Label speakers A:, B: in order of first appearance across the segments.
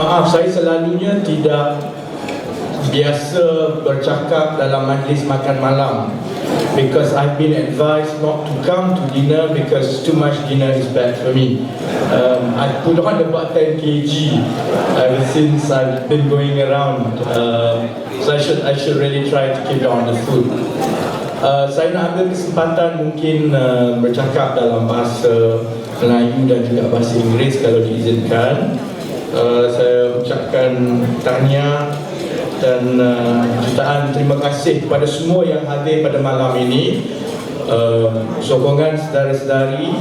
A: Maaf, saya selalunya tidak biasa bercakap dalam majlis makan malam, because I've been advised not to come to dinner because too much dinner is bad for me. I put on about 10 kg ever since I've been going around, so I should really try to keep on the food. Saya nak ambil kesempatan mungkin bercakap dalam bahasa Melayu dan juga bahasa Inggeris kalau diizinkan. Saya ucapkan tahniah dan jutaan terima kasih kepada semua yang hadir pada malam ini. Sokongan saudara-saudari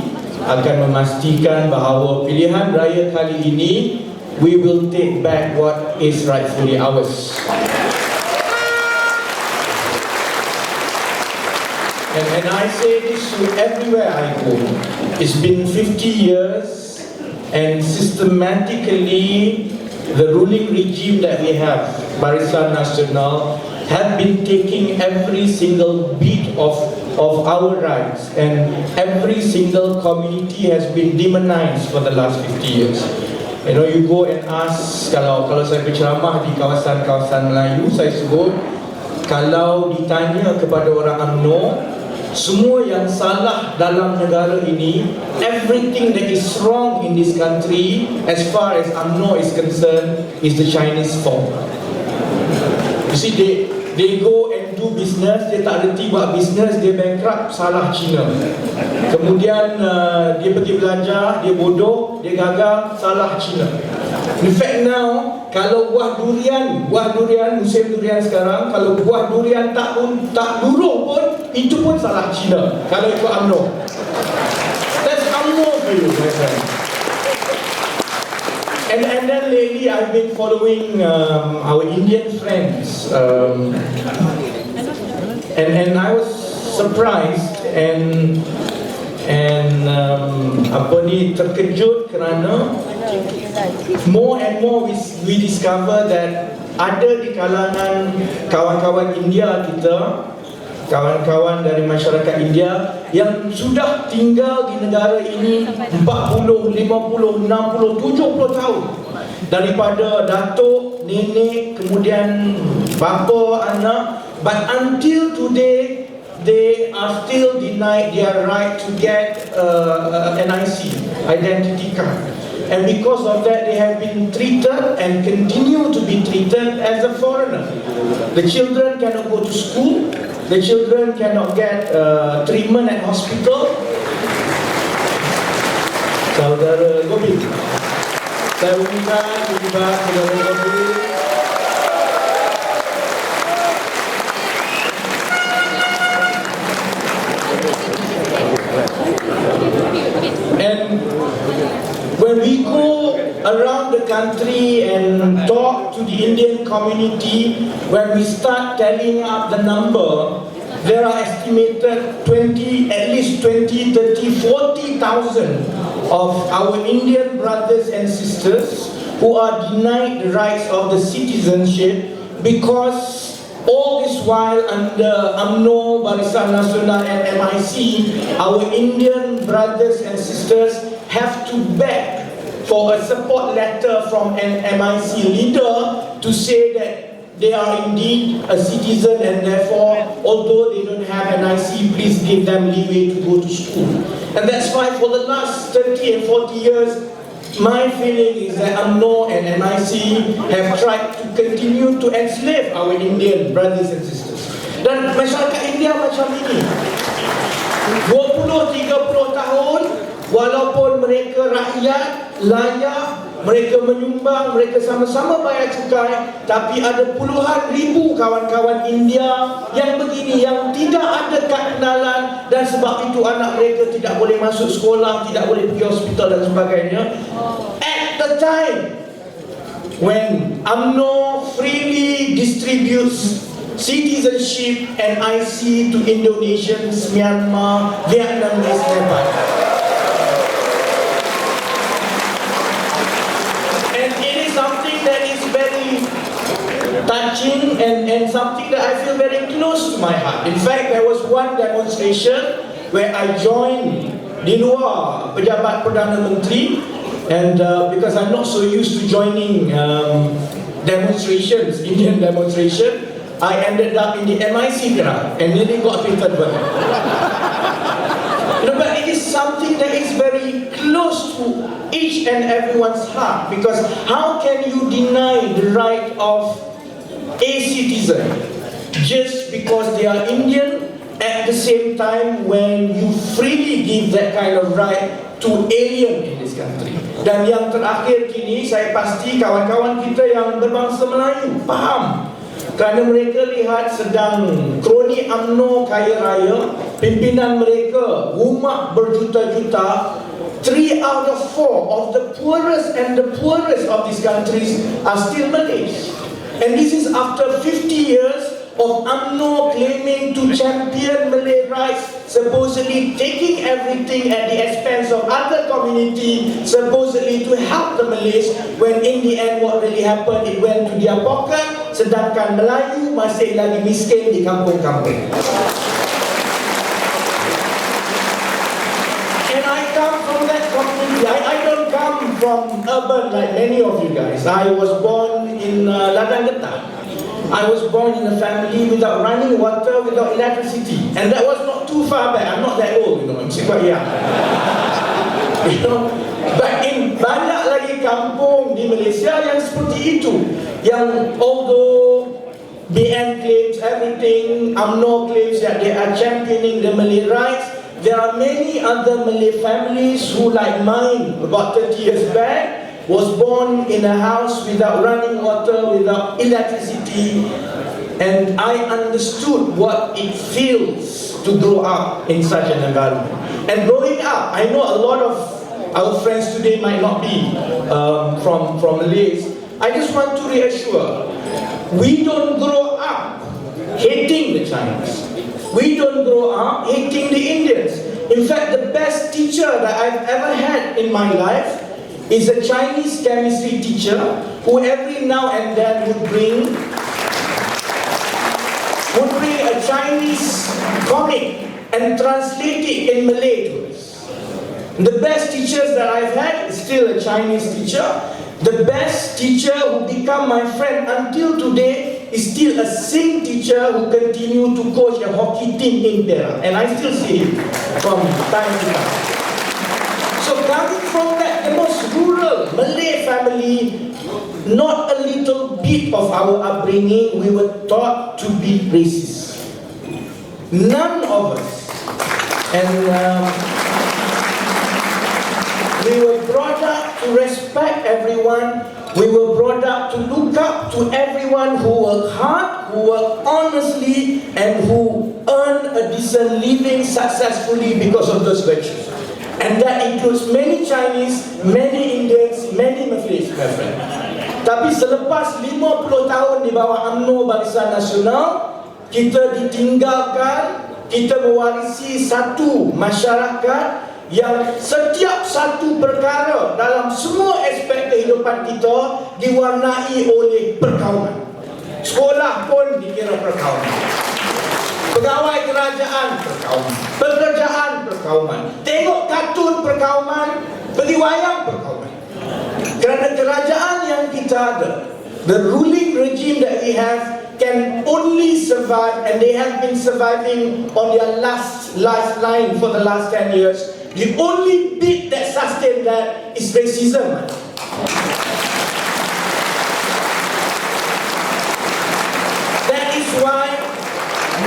A: akan memastikan bahawa pilihan raya kali ini, we will take back what is rightfully ours. And I say this to everywhere I go. It's been 50 years, and systematically the ruling regime that we have, Barisan Nasional, have been taking every single beat of our rights, and every single community has been demonized for the last 50 years. You know, you go and ask, kalau saya berceramah di kawasan-kawasan Melayu, saya sebut, kalau ditanya kepada orang UMNO, semua yang salah dalam negara ini, everything that is wrong in this country as far as UMNO is concerned, is the Chinese fault. You see, they go and do business, dia tak reti buat business, dia bankrupt, salah China. Kemudian dia pergi belajar, dia bodoh, dia gagal, salah China. In fact now, kalau buah durian, musim durian sekarang, kalau buah durian tak luruh pun, itu pun salah China, kalau ikut UMNO. That's UMNO for you, my friend. And then lately I've been following our Indian friends, and I was surprised and terkejut kerana more and more we discover that ada di kalangan kawan-kawan India kita, kawan-kawan dari masyarakat India yang sudah tinggal di negara ini 40, 50, 60, 70 tahun, daripada datuk, nenek, kemudian bapa, anak, but until today they are still denied their right to get NIC, identity card. And because of that, they have been treated and continue to be treated as a foreigner. The children cannot go to school, the children cannot get treatment at hospital. Saudara Gobi, saya undang saudara Gobi. And when we go around the country and talk to the Indian community, when we start tallying up the number, there are estimated at least 20, 30, 40,000 of our Indian brothers and sisters who are denied the rights of the citizenship because all this while under UMNO, Barisan Nasional and MIC, our Indian brothers and sisters have to beg for a support letter from an MIC leader to say that they are indeed a citizen, and therefore, although they don't have an IC, please give them leeway to go to school. And that's why for the last 30 and 40 years, my feeling is that UMNO and MIC have tried to continue to enslave our Indian brothers and sisters. Dan masyarakat India macam ini, 20-30 tahun, walaupun mereka rakyat, layak, mereka menyumbang, mereka sama-sama bayar cukai, tapi ada puluhan ribu kawan-kawan India yang begini, yang tidak ada kad kenalan, dan sebab itu anak mereka tidak boleh masuk sekolah, tidak boleh pergi hospital dan sebagainya. At the time when UMNO freely distributes citizenship and IC to Indonesians, Myanmar, Vietnamese, Nepal. And it is something that is very touching and something that I feel very close to my heart. In fact, there was one demonstration where I joined di luar pejabat Perdana Menteri, And because I'm not so used to joining demonstrations, Indian demonstration, I ended up in the MIC crowd and nearly got painted by them. But it is something that is very close to each and everyone's heart, because how can you deny the right of a citizen just because they are Indian, at the same time when you freely give that kind of right to alien in this country? Dan yang terakhir kini, saya pasti kawan-kawan kita yang berbangsa Melayu faham, kerana mereka lihat sedang kroni UMNO kaya raya, pimpinan mereka rumah berjuta-juta. 3 out of 4 of the poorest and the poorest of these countries are still Malays. And this is after 50 years of UMNO claiming to champion Malay rights, supposedly taking everything at the expense of other community, supposedly to help the Malays, when in the end what really happened, it went to their pocket, sedangkan Melayu masih lagi miskin di kampung-kampung. And I come from that community. I don't come from urban like many of you guys. I was born in Ladang Getah. I was born in a family without running water, without electricity, and that was not too far back. I'm not that old, I'm still quite young. But in banyak lagi kampung di Malaysia yang seperti itu, yang although BN claims everything, UMNO claims that they are championing the Malay rights, there are many other Malay families who, like mine, about 30 years back, was born in a house without running water, without electricity, and I understood what it feels to grow up in such an environment. And growing up, I know a lot of our friends today might not be from Malays. I just want to reassure, we don't grow up hating the Chinese. We don't grow up hating the Indians. In fact, the best teacher that I've ever had in my life is a Chinese chemistry teacher who every now and then would bring a Chinese comic and translate it in Malay to us. The best teachers that I've had is still a Chinese teacher. The best teacher who became my friend until today is still a Sing teacher who continue to coach a hockey team in Perak, and I still see him from time to time. So coming from that, the most rural Malay family, not a little bit of our upbringing, we were taught to be racist. None of us. And we were brought up to respect everyone. We were brought up to look up to everyone who worked hard, who worked honestly, and who earned a decent living successfully because of those virtues. And that includes many Chinese, many Indians, many Malays, my friend. Tapi selepas 50 tahun di bawah UMNO Barisan Nasional, kita ditinggalkan, kita mewarisi satu masyarakat yang setiap satu perkara dalam semua aspek kehidupan kita diwarnai oleh perkauman. Sekolah pun dikira perkauman. Pegawai kerajaan perkauman, pekerjaan perkauman, tengok kartun perkauman, pergi wayang perkauman. Kerana kerajaan yang kita ada, the ruling regime that we have, can only survive, and they have been surviving on their last lifeline for the last 10 years. The only bit that sustains that is racism. That is why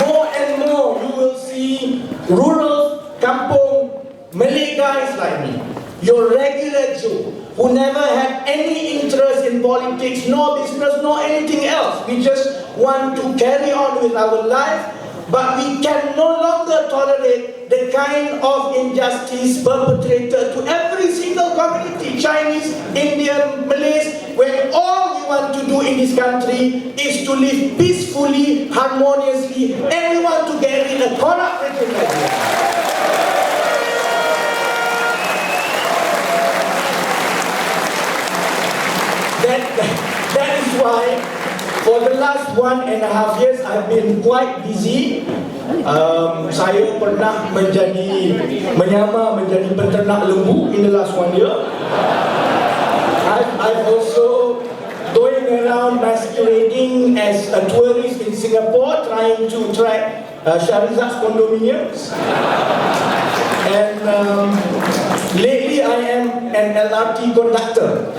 A: more and more you will see rural, kampung, Malay guys like me, your regular Joe, who never had any interest in politics, nor business, nor anything else. We just want to carry on with our life, but we can no longer tolerate the kind of injustice perpetrated to every single community, Chinese, Indian, Malays, when all we want to do in this country is to live peacefully, harmoniously, and we want to get rid of corrupt regime like this. That is why for the last 1.5 years I've been quite busy. Saya pernah menyamar menjadi penternak lembu in the last 1 year. I've also going around masquerading as a tourist in Singapore, trying to track Shahrizad's condominiums. And lately I am an LRT conductor.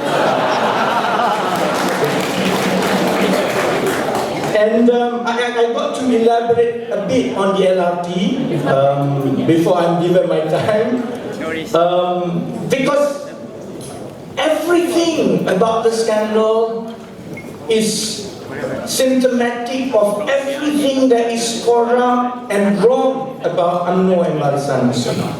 A: And I got to elaborate a bit on the LRT before I'm given my time. Because everything about the scandal is symptomatic of everything that is corrupt and wrong about UMNO and Barisan Nasional.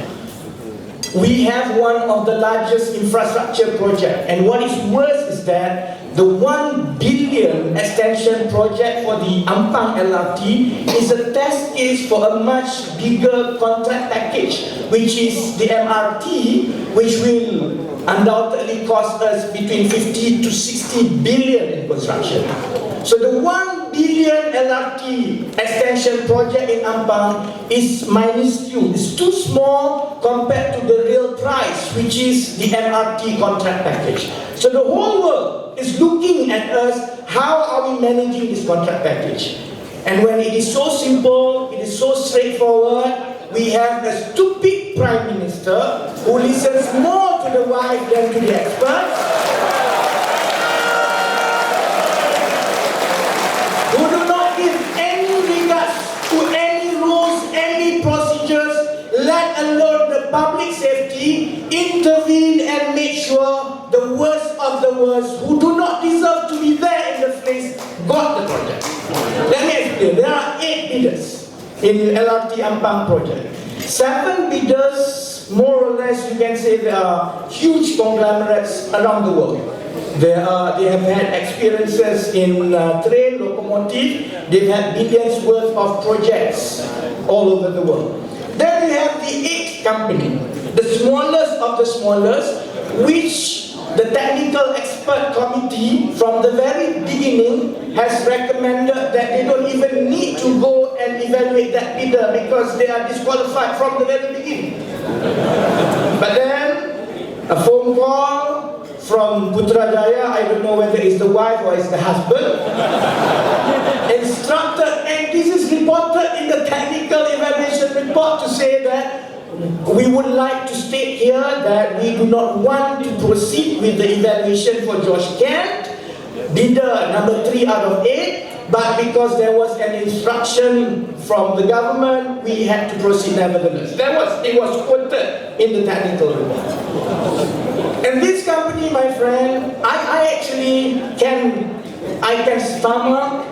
A: We have one of the largest infrastructure projects, and what is worse is that the 1 billion extension project for the Ampang LRT is a test case for a much bigger contract package, which is the MRT, which will undoubtedly cost us between 50 to 60 billion in construction. So the 1 billion LRT extension project in Ampang is minuscule. It's too small compared to the real price, which is the MRT contract package. So the whole world is looking at us, how are we managing this contract package? And when it is so simple, it is so straightforward, we have a stupid Prime Minister who listens more to the wife than to the experts, who do not give any regards to any rules, any procedures, let alone the public safety, intervene and make sure the worst of the worst, who do not deserve to be there in the place, got the project. Let me explain. There are 8 bidders in LRT Ampang project. 7 bidders, more or less, you can say they are huge conglomerates around the world. They have had experiences in train, locomotive. They've had billions worth of projects all over the world. Then we have the 8th company, the smallest of the smallest, which the technical expert committee from the very beginning has recommended that they don't even need to go and evaluate that bidder because they are disqualified from the very beginning. But then a phone call from Putrajaya, I don't know whether it's the wife or it's the husband, instructed, and this is reported in the technical evaluation report, to say that we would like to state here that we do not want to proceed with the evaluation for Josh Kent, bidder number 3 out of 8, but because there was an instruction from the government, we had to proceed nevertheless. It was quoted in the technical report. And this company, my friend, I actually can stomach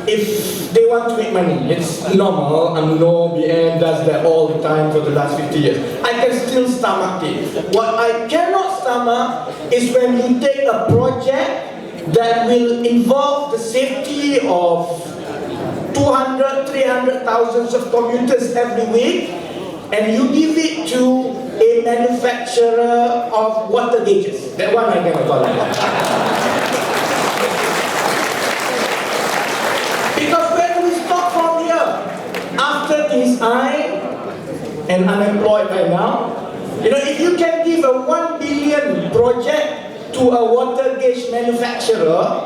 A: if they want to make money. It's normal. UMNO, BN does that all the time for the last 50 years. I can still stomach it. What I cannot stomach is when you take a project that will involve the safety of 200, 300,000 of commuters every week, and you give it to a manufacturer of water gauges. That one I cannot tolerate. Because where do we stop from here? After this, I am unemployed by now. You know, if you can give a 1 billion project to a water gauge manufacturer,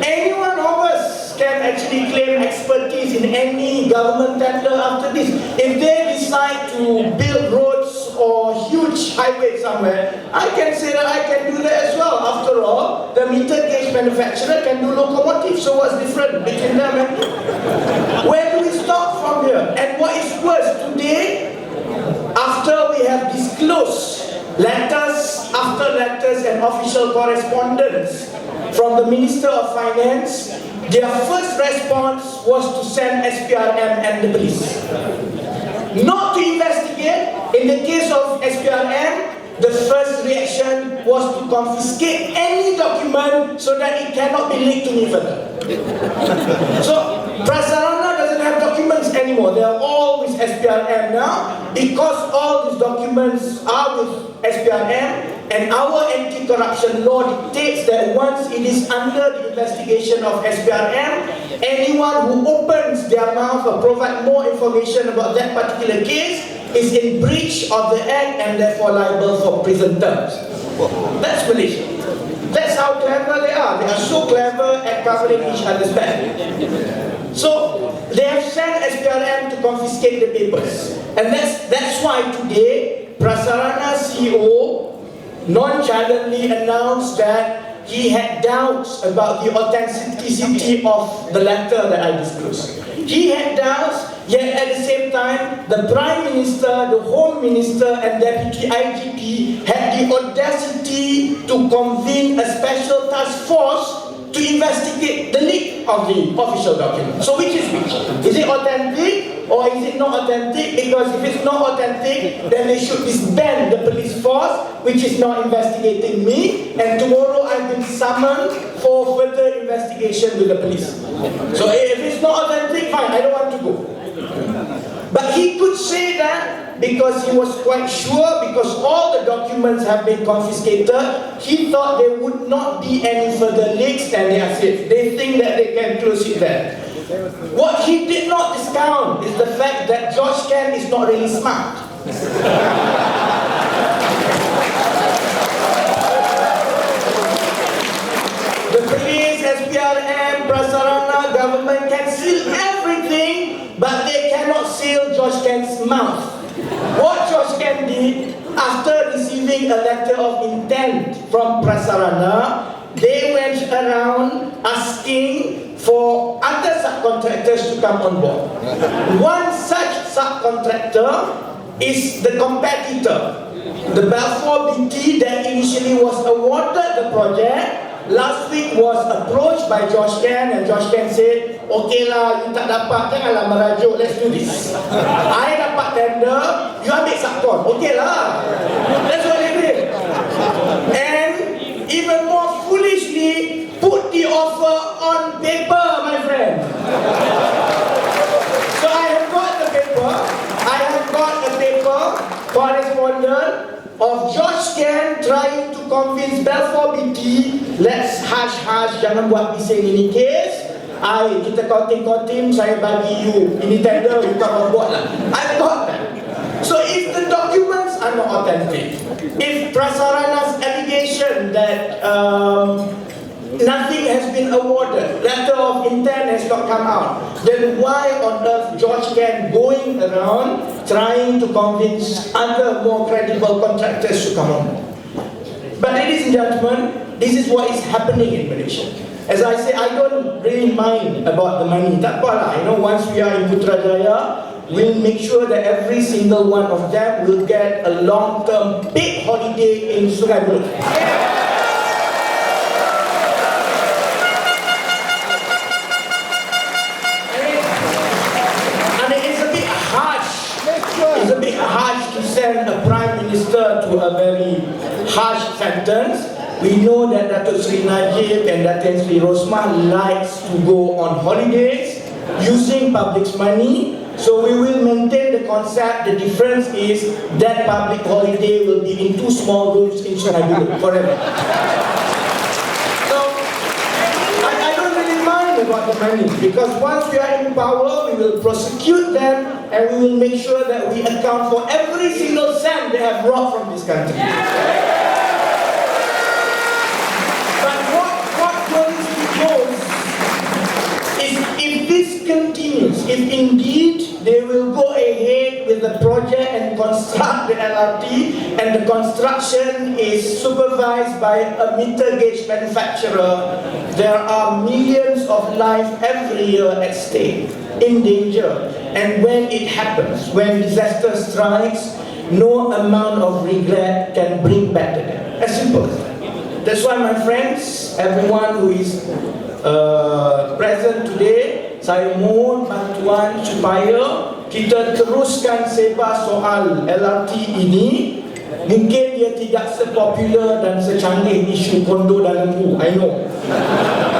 A: any one of us can actually claim expertise in any government tender after this. If they decide to build roads or huge highways somewhere, I can say that I can do that as well. After all, the meter gauge manufacturer can do locomotives, so what's different between them and me? Where do we stop from here? And what is worse, today, after we have disclosed letters after letters and official correspondence from the Minister of Finance, their first response was to send SPRM and the police. Not to investigate. In the case of SPRM, the first reaction was to confiscate any document so that it cannot be linked to me further. So, Prasarana doesn't have documents anymore. They are all with SPRM now, because all these documents are with SPRM, and our anti-corruption law dictates that once it is under the investigation of SPRM, anyone who opens their mouth or provide more information about that particular case is in breach of the act and therefore liable for prison terms. That's Malaysia. That's how clever they are. They are so clever at covering each other's back. So they have sent SPRM to confiscate the papers. And that's why today, Prasarana CEO nonchalantly announced that he had doubts about the authenticity of the letter that I disclosed. He had doubts, yet at the same time, the Prime Minister, the Home Minister, and Deputy IGP had the audacity to convene a special task force to investigate the leak of the official document. So which is which? Is it authentic or is it not authentic? Because if it's not authentic, then they should disband the police force, which is not investigating me, and tomorrow I've been summoned for further investigation with the police. So if it's not authentic, fine, I don't want to go. But he could say that because he was quite sure, because all the documents have been confiscated, he thought there would not be any further leaks and they are safe. They think that they can close it there. What he did not discount is the fact that George Ken is not really smart. The police, SPRM, Prasarana, government can seal everything, but they cannot seal George Ken's mouth. What George Ken did, after receiving a letter of intent from Prasarana, they went around asking for other subcontractors to come on board. One such subcontractor is the competitor, the Balfour BT that initially was awarded the project. Last week was approached by George Ken, and George Ken said, okay lah, you tak dapat, janganlah merajuk, let's do this. I dapat tender, you ambil subcon, okay lah. That's what they did. And even more foolishly, put the offer on paper, my friend. So I have got the paper, correspondent of George Ken trying to convince Balfour BT, let's hush-hush, jangan buat bising ini case. Kita counting, saya bagi you, ini tender, you come on board lah. I've got that. So if the documents are not authentic, if Prasarana's allegation that nothing has been awarded, letter of intent has not come out, then why on earth George Ken going around trying to convince other more credible contractors to come on? But ladies and gentlemen, this is what is happening in Malaysia. As I say, I don't really mind about the money. Tak apalah, once we are in Putrajaya, we'll make sure that every single one of them will get a long-term paid holiday in Sungai Buloh. It's a bit harsh to send a Prime Minister to a very harsh sentence. We know that Datuk Seri Najib and Datuk Seri Rosmah likes to go on holidays using public's money. So we will maintain the concept. The difference is that public holiday will be in 2 small rooms in Sungai Buloh forever. So I don't really mind about the money, because once we are in power, we will prosecute them and we will make sure that we account for every single cent they have brought from this country. If this continues, if indeed they will go ahead with the project and construct the LRT, and the construction is supervised by a meter gauge manufacturer, there are millions of lives every year at stake, in danger. And when it happens, when disaster strikes, no amount of regret can bring back to them. As simple as that. That's why, my friends, everyone who is present today, saya mohon bantuan supaya kita teruskan sebar soal LRT ini. Mungkin dia tidak sepopular dan secanggih isu kondo dan lembu, I know.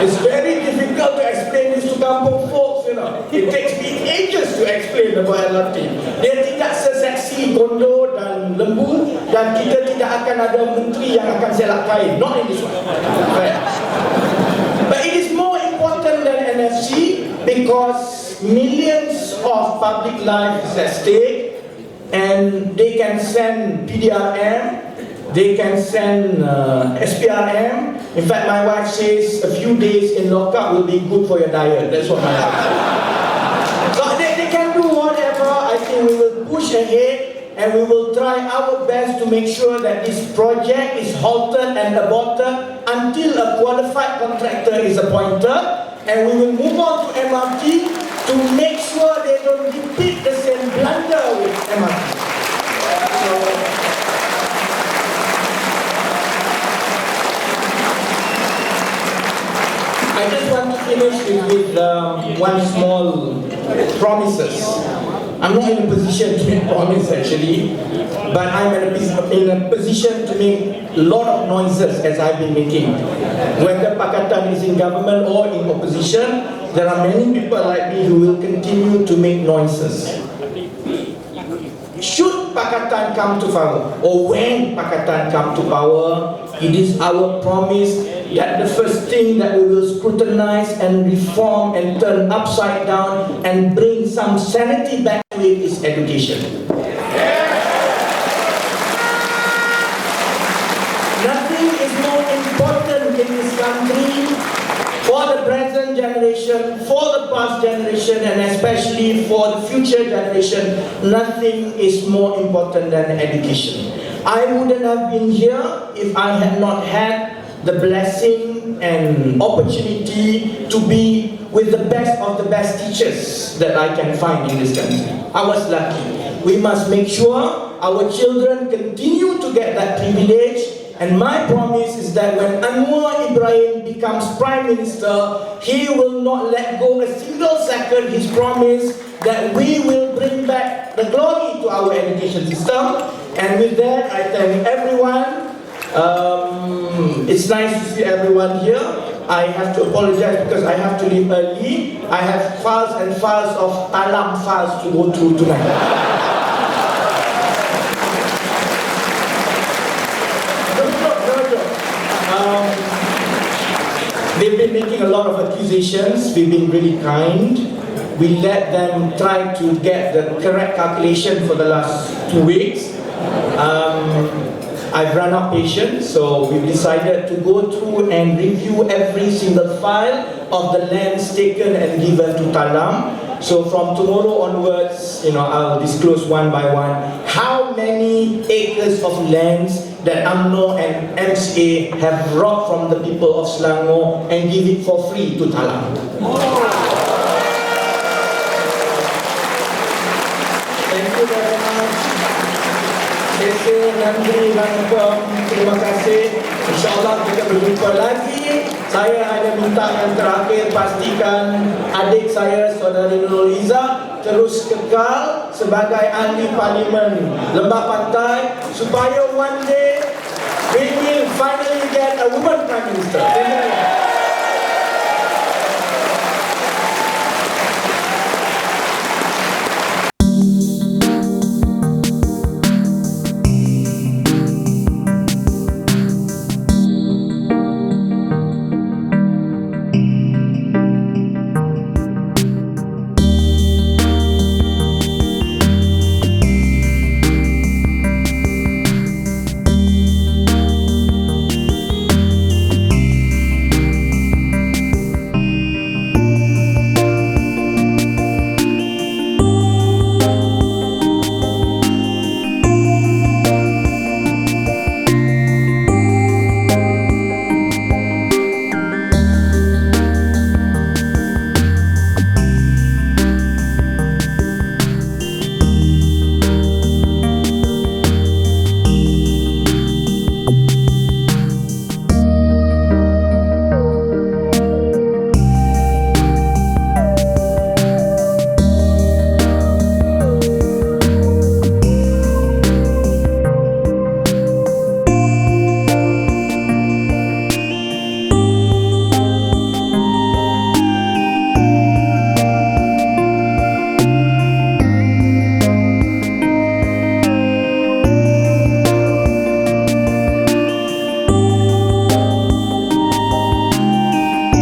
A: It's very difficult to explain this to kampung folks, It takes me ages to explain about LRT. Dia tidak seseksi kondo dan lembu, dan kita tidak akan ada menteri yang akan selak kain. Not in this one. Right? But it is more important than NFC, because millions of public lives at stake, and they can send PDRM, they can send SPRM, In fact, my wife says a few days in lockup will be good for your diet. That's what my wife says. So they can do whatever. I think we will push ahead and we will try our best to make sure that this project is halted and aborted until a qualified contractor is appointed, and we will move on to MRT to make sure they don't repeat the same blunder with MRT. I just want to finish with one small promises. I'm not in a position to make promises actually, but I'm in a position to make a lot of noises as I've been making. Whether Pakatan is in government or in opposition, there are many people like me who will continue to make noises. Should Pakatan come to power, or when Pakatan come to power, it is our promise that the first thing that we will scrutinize and reform and turn upside down and bring some sanity back to it is education. Nothing is more important in this country for the present generation, for the past generation, and especially for the future generation. Nothing is more important than education. I wouldn't have been here if I had not had the blessing and opportunity to be with the best of the best teachers that I can find in this country. I was lucky. We must make sure our children continue to get that privilege. And my promise is that when Anwar Ibrahim becomes Prime Minister, he will not let go a single second his promise that we will bring back the glory to our education system. And with that, I thank everyone. It's nice to see everyone here. I have to apologize because I have to leave early. I have files and files of Talam files to go through tonight. They've been making a lot of accusations. We've been really kind. We let them try to get the correct calculation for the last 2 weeks. I've run out of patience, so we've decided to go through and review every single file of the lands taken and given to Talam. So from tomorrow onwards, I'll disclose one by one how many acres of lands that UMNO and MCA have robbed from the people of Selangor and give it for free to Talam. Thank you very much. Terima kasih. InsyaAllah kita berjumpa lagi. Saya hanya minta yang terakhir, pastikan adik saya, Saudari Nurul Izzah, terus kekal sebagai ahli parlimen Lembah Pantai, supaya one day we will finally get a woman Prime Minister.